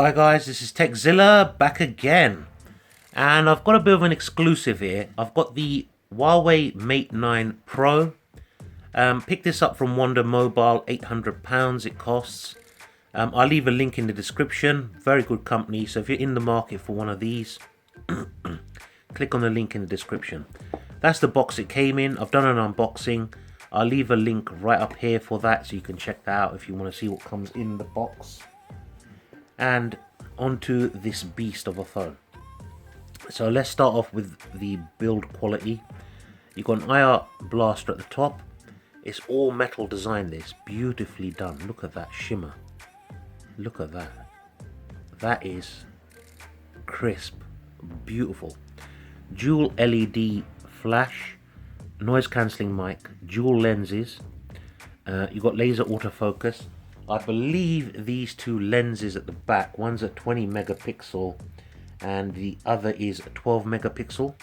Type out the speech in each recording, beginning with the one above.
Hi guys, this is Zilla back again, and I've got a bit of an exclusive here. I've got the Huawei Mate 9 Pro. Picked this up from Wonder Mobile, £800 it costs. I'll leave a link in the description. Very good company, so if you're in the market for one of these, click on the link in the description. That's the box it came in. I've done an unboxing. I'll leave a link right up here for that, so you can check that out if you want to see what comes in the box. And onto this beast of a phone. So let's start off with the build quality. You've got an IR blaster at the top. It's all metal design, this beautifully done. Look at that shimmer. Look at that. That is crisp, beautiful. Dual LED flash, noise cancelling mic, dual lenses. You've got laser autofocus. I believe these two lenses at the back, one's a 20 megapixel and the other is a 12 megapixel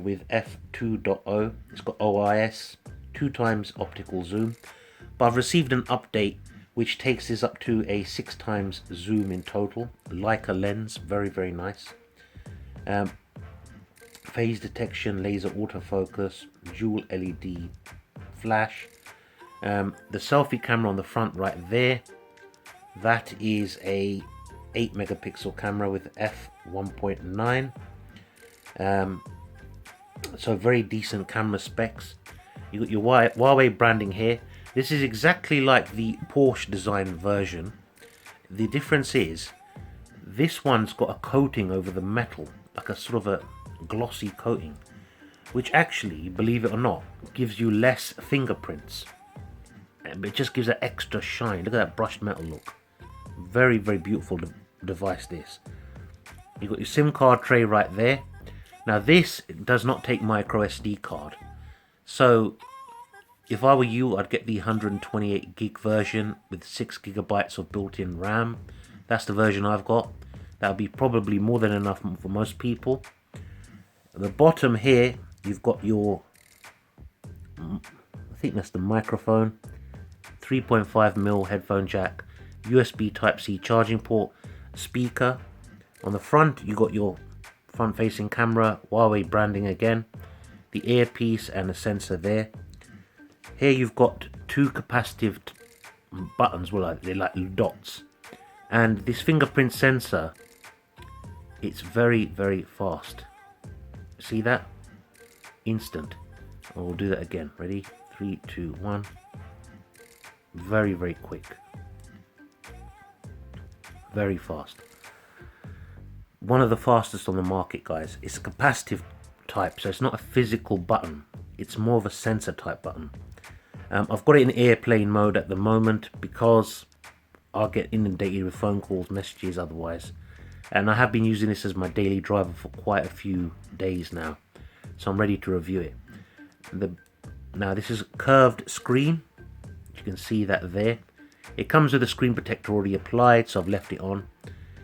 with f2.0. It's got OIS, 2x optical zoom, but I've received an update which takes this up to a 6x zoom in total. Leica lens, very nice. Phase detection, laser autofocus, dual LED flash. The selfie camera on the front right there, that is a 8 megapixel camera with f1.9. So very decent camera specs. You got your Huawei branding here. This is exactly like the Porsche design version. The difference is this one's got a coating over the metal, like a sort of a glossy coating, which actually, believe it or not, gives you less fingerprints. But it just gives an extra shine. Look at that brushed metal look. Very beautiful device this. You've got your SIM card tray right there. Now this does not take micro SD card. So if I were you, I'd get the 128 gig version with 6 gigabytes of built-in RAM. That's the version I've got. That'll be probably more than enough for most people. At the bottom here, you've got your, I think that's the microphone. 3.5mm headphone jack, USB Type-C charging port, speaker. On the front, you got your front-facing camera, Huawei branding again, the earpiece and a sensor there. Here you've got two capacitive buttons, well, they're like dots. And this fingerprint sensor, it's very fast. See that? Instant. We'll do that again. Ready? 3, 2, 1. Very quick, very fast. One of the fastest on the market, guys. It's a capacitive type, so it's not a physical button, it's more of a sensor type button. I've got it in airplane mode at the moment because I'll get inundated with phone calls, messages otherwise, and I have been using this as my daily driver for quite a few days now, so I'm ready to review it. Now this is a curved screen. You can see that there. It comes with a screen protector already applied, so I've left it on.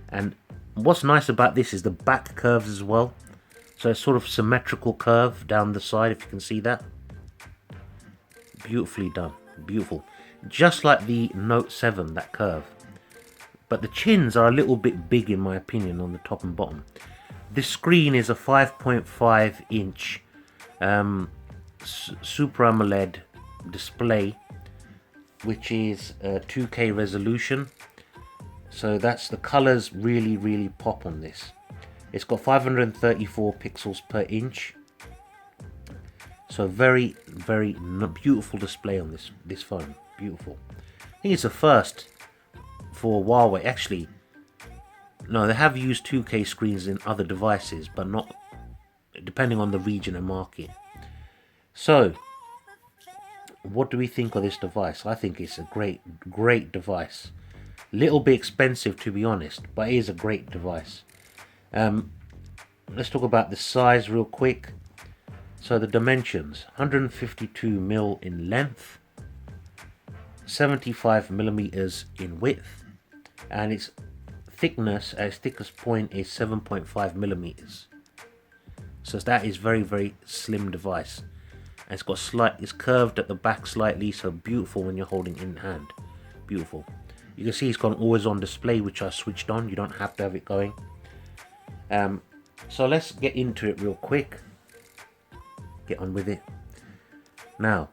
And what's nice about this is the back curves as well. So it's sort of symmetrical curve down the side, if you can see that. Beautifully done, beautiful. Just like the Note 7, that curve. But the chins are a little bit big in my opinion on the top and bottom. This screen is a 5.5 inch Super AMOLED display, which is 2K resolution. So that's the colors really pop on this. It's got 534 pixels per inch. So very beautiful display on this phone. Beautiful. I think it's a first for Huawei. Actually, no, they have used 2K screens in other devices, but not depending on the region and market. So what do we think of this device? I think it's a great device. Little bit expensive, to be honest, but it is a great device. Let's talk about the size real quick. So the dimensions: 152mm in length, 75mm in width, and its thickness at its thickest point is 7.5mm. So that is very slim device. And it's got it's curved at the back slightly, so beautiful when you're holding it in hand. Beautiful. You can see it's got an always on display, which I switched on. You don't have to have it going. So let's get into it real quick. Get on with it. Now,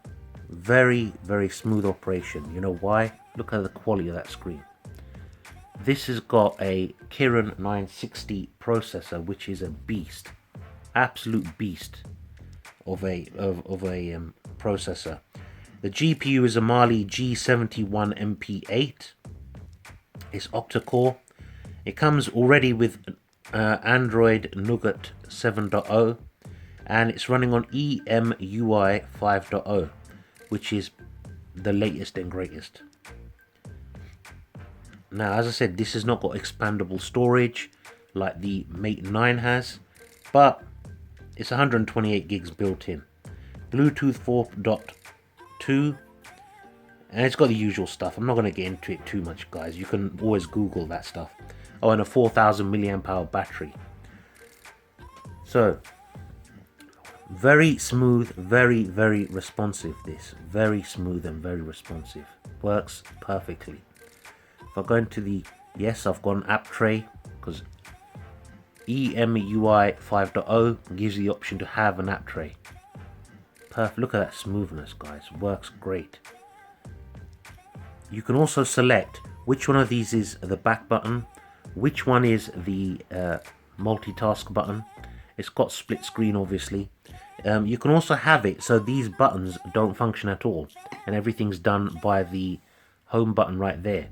very, very smooth operation. You know why? Look at the quality of that screen. This has got a Kirin 960 processor, which is a beast, absolute beast of a processor. The GPU is a Mali-G71 MP8. It's Octa-core. It comes already with Android Nougat 7.0, and it's running on EMUI 5.0, which is the latest and greatest. Now, as I said, this has not got expandable storage like the Mate 9 has, but it's 128 gigs built in. Bluetooth 4.2, and it's got the usual stuff. I'm not going to get into it too much, guys. You can always Google that stuff. Oh, and a 4000 milliamp hour battery. So, very smooth, very, very responsive. This very smooth and very responsive. Works perfectly. If I go into the, yes, I've got an app tray, because EMUI 5.0 gives you the option to have an app tray. Perfect. Look at that smoothness, guys. Works great. You can also select which one of these is the back button, which one is the multitask button. It's got split screen, obviously. You can also have it so these buttons don't function at all, and everything's done by the home button right there,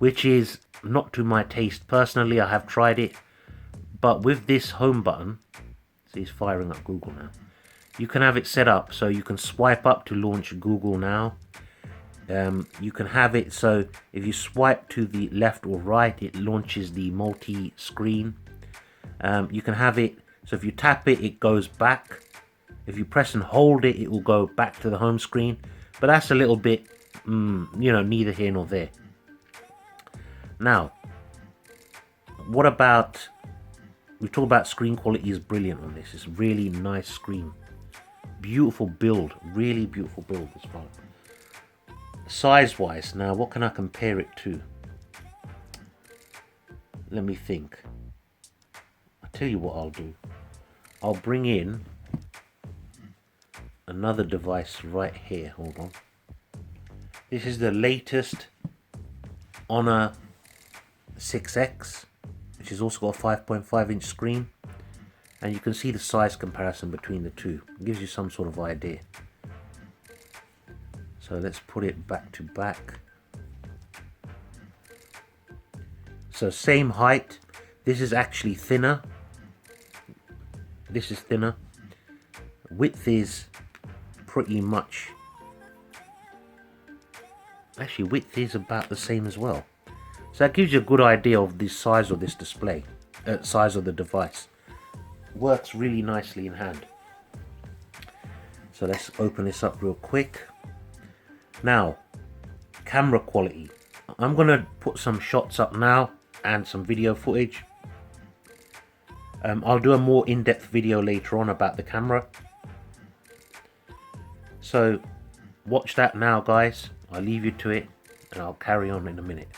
which is not to my taste personally. I have tried it, but with this home button, see, it's firing up Google now. You can have it set up so you can swipe up to launch Google Now. You can have it so if you swipe to the left or right, it launches the multi-screen. You can have it so if you tap it, it goes back. If you press and hold it, it will go back to the home screen. But that's a little bit, you know, neither here nor there. Now, what about, we talk about screen quality is brilliant on this. It's really nice screen. Beautiful build, really beautiful build this phone. Size wise, now what can I compare it to? Let me think. I'll tell you what I'll do. I'll bring in another device right here. Hold on. This is the latest Honor 6X, which has also got a 5.5 inch screen, and you can see the size comparison between the two. It gives you some sort of idea. So let's put it back to back. So same height. This is actually thinner. This is thinner. Width is pretty much, actually width is about the same as well. So that gives you a good idea of the size of this display, size of the device. Works really nicely in hand. So let's open this up real quick. Now, camera quality. I'm going to put some shots up now and some video footage. I'll do a more in-depth video later on about the camera. So watch that now, guys. I'll leave you to it and I'll carry on in a minute.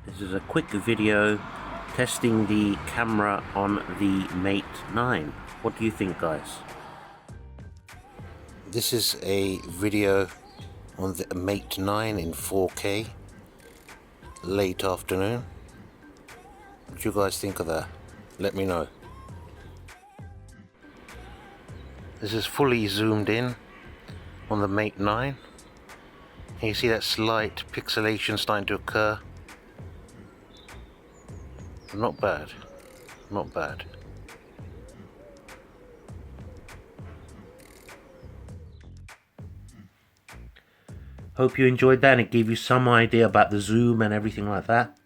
This is a quick video testing the camera on the Mate 9. What do you think, guys? This is a video on the Mate 9 in 4K, late afternoon. What do you guys think of that? Let me know. This is fully zoomed in on the Mate 9. Can you see that slight pixelation starting to occur? Not bad, not bad. Hope you enjoyed that and it gave you some idea about the zoom and everything like that.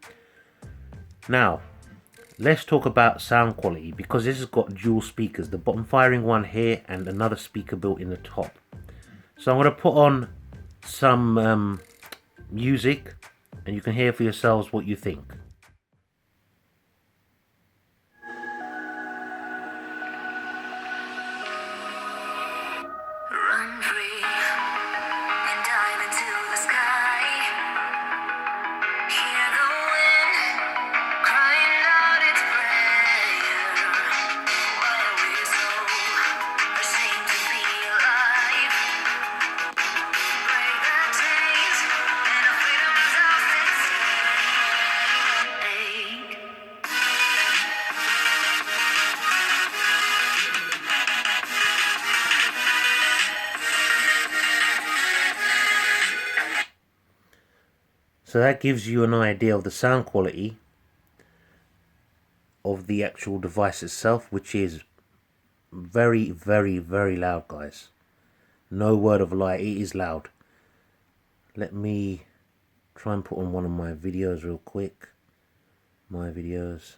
Now, let's talk about sound quality, because this has got dual speakers, the bottom firing one here and another speaker built in the top. So I'm going to put on some music and you can hear for yourselves what you think. Run free and dive into the sky. Hear the wind crying out its prayer. Why are we so ashamed to be alive? Break the chains and our freedom's ours at stake. So that gives you an idea of the sound quality of the actual device itself, which is very, very, very loud, guys. No word of a lie, it is loud. Let me try and put on one of my videos real quick. My videos.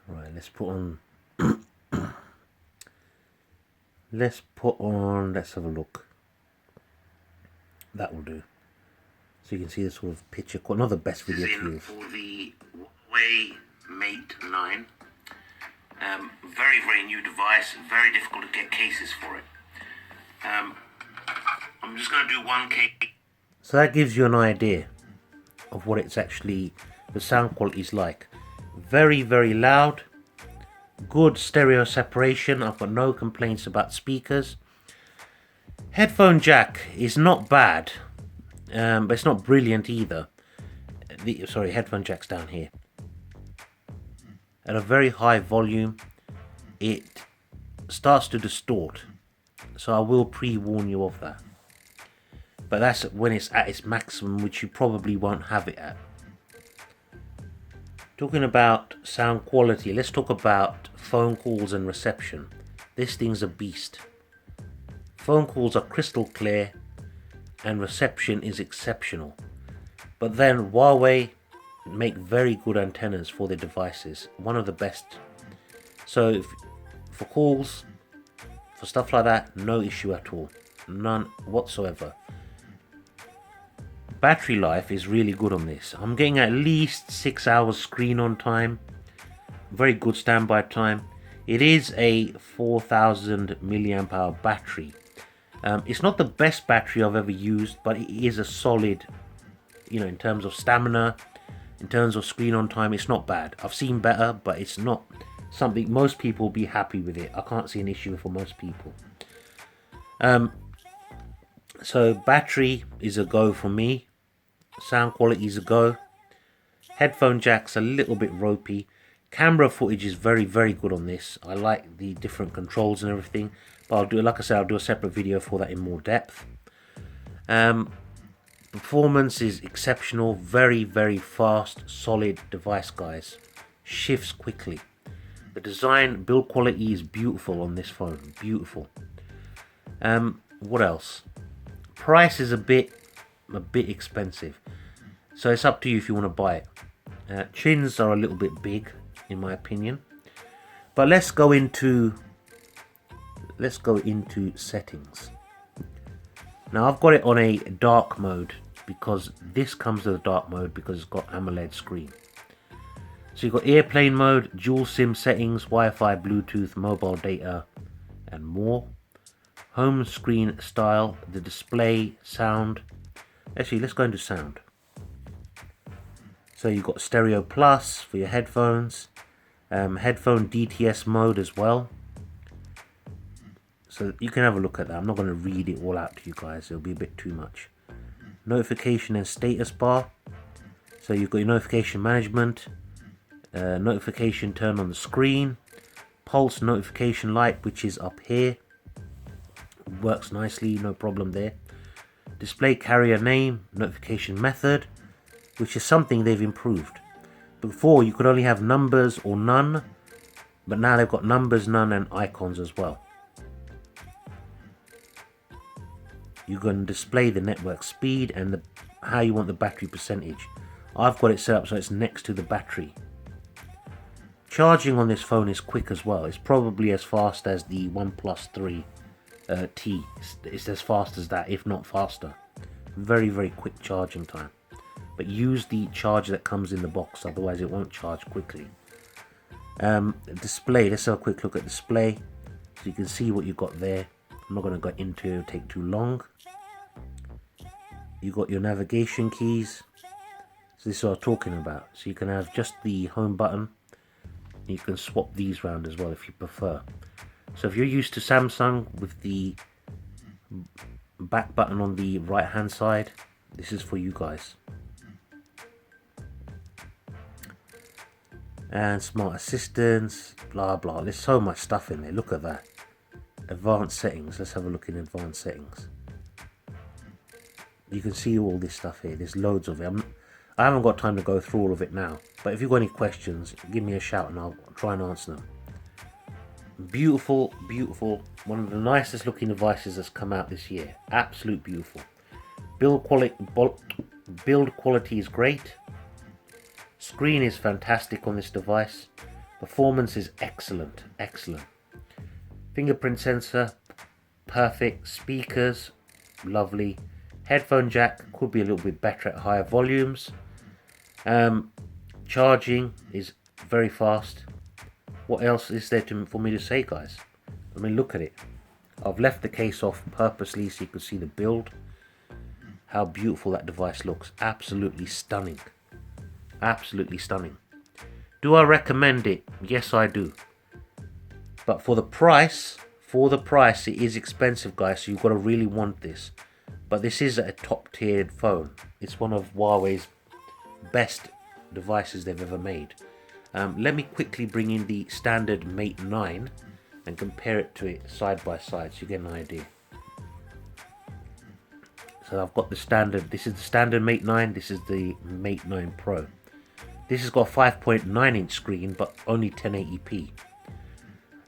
Right, let's put on let's have a look. That will do. So you can see the sort of picture. Not the best video to use. For the Huawei Mate 9. Very, very new device. Very difficult to get cases for it. I'm just going to do one case. So that gives you an idea of what it's actually, the sound quality is like. Very, very loud. Good stereo separation. I've got no complaints about speakers. Headphone jack is not bad, but it's not brilliant either. Sorry, headphone jack's down here. At a very high volume, it starts to distort. So I will pre-warn you of that. But that's when it's at its maximum, which you probably won't have it at. Talking about sound quality, let's talk about phone calls and reception. This thing's a beast. Phone calls are crystal clear and reception is exceptional. But then Huawei make very good antennas for their devices. One of the best. So for calls, for stuff like that, no issue at all. None whatsoever. Battery life is really good on this. I'm getting at least 6 hours screen on time. Very good standby time. It is a 4000 milliamp hour battery. It's not the best battery I've ever used, but it is a solid, in terms of stamina, in terms of screen on time, it's not bad. I've seen better, but it's not something most people will be happy with it. I can't see an issue for most people. So battery is a go for me. Sound quality is a go. Headphone jack's a little bit ropey. Camera footage is very, very good on this. I like the different controls and everything. But I'll do, like I said, I'll do a separate video for that in more depth. Performance is exceptional. Very, very fast, solid device, guys. Shifts quickly. The design, build quality is beautiful on this phone. Beautiful. What else? Price is a bit expensive. So it's up to you if you want to buy it. Chins are a little bit big, in my opinion. But let's go into settings. Now I've got it on a dark mode because this comes with a dark mode because it's got AMOLED screen. So you've got airplane mode, dual SIM settings, Wi-Fi, Bluetooth, mobile data, and more. Home screen style, the display, sound. Actually, let's go into sound. So you've got stereo plus for your headphones, headphone DTS mode as well. So you can have a look at that. I'm not going to read it all out to you guys. It'll be a bit too much. Notification and status bar. So you've got your notification management, notification turn on the screen, pulse notification light, which is up here. Works nicely, no problem there. Display carrier name, notification method, which is something they've improved. Before you could only have numbers or none, but now they've got numbers, none, and icons as well. You can display the network speed and how you want the battery percentage. I've got it set up so it's next to the battery. Charging on this phone is quick as well. It's probably as fast as the OnePlus 3 T. It's as fast as that, if not faster. Very, very quick charging time. But use the charger that comes in the box, otherwise it won't charge quickly. Display, let's have a quick look at display so you can see what you've got there. I'm not going to go into it, it'll take too long. You got your navigation keys. So this is what I'm talking about. So you can have just the home button. You can swap these around as well if you prefer. So if you're used to Samsung with the back button on the right hand side, this is for you guys. And smart assistants, blah blah. There's so much stuff in there. Look at that. Advanced settings. Let's have a look in advanced settings. You can see all this stuff here. There's loads of it. I haven't got time to go through all of it now. But if you've got any questions, give me a shout and I'll try and answer them. Beautiful, beautiful. One of the nicest looking devices that's come out this year. Absolute beautiful. Build quality is great. Screen is fantastic on this device. Performance is excellent, excellent. Fingerprint sensor, perfect. Speakers, lovely. Headphone jack could be a little bit better at higher volumes. Charging is very fast. What else is there for me to say, guys? I mean, look at it. I've left the case off purposely so you can see the build. How beautiful that device looks. Absolutely stunning. Absolutely stunning. Do I recommend it? Yes, I do. But for the price, it is expensive, guys. So you've got to really want this. But this is a top-tiered phone. It's one of Huawei's best devices they've ever made. Let me quickly bring in the standard Mate 9 and compare it to it side by side so you get an idea. So I've got the standard. This is the standard Mate 9. This is the Mate 9 Pro. This has got a 5.9 inch screen, but only 1080p.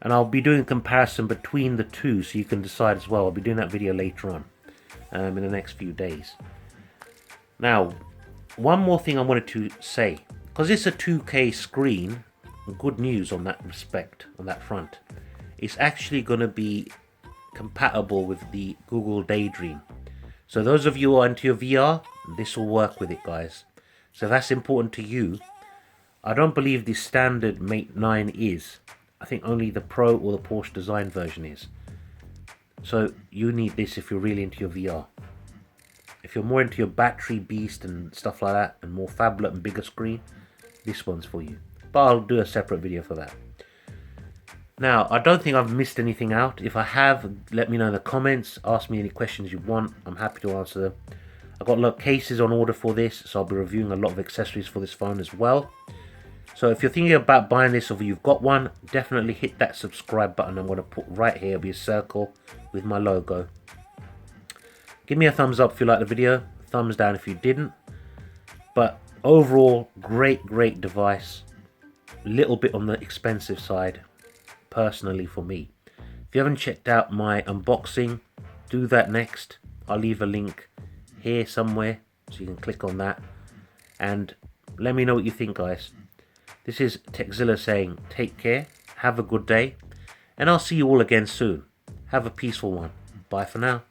And I'll be doing a comparison between the two so you can decide as well. I'll be doing that video later on in the next few days. Now, one more thing I wanted to say. Because it's a 2K screen, good news on that respect, on that front. It's actually going to be compatible with the Google Daydream. So those of you who are into your VR, this will work with it, guys. So if that's important to you, I don't believe the standard Mate 9 is. I think only the Pro or the Porsche design version is. So you need this if you're really into your VR. If you're more into your battery beast and stuff like that, and more phablet and bigger screen, this one's for you. But I'll do a separate video for that. Now, I don't think I've missed anything out. If I have, let me know in the comments. Ask me any questions you want. I'm happy to answer them. I've got a lot of cases on order for this, so I'll be reviewing a lot of accessories for this phone as well. So if you're thinking about buying this or you've got one, definitely hit that subscribe button. I'm going to put right here, it'll be a circle with my logo. Give me a thumbs up if you liked the video, thumbs down if you didn't. But overall, great device. A little bit on the expensive side, personally for me. If you haven't checked out my unboxing, do that next. I'll leave a link here somewhere so you can click on that. And let me know what you think, guys. This is Zilla saying take care, have a good day, and I'll see you all again soon. Have a peaceful one. Bye for now.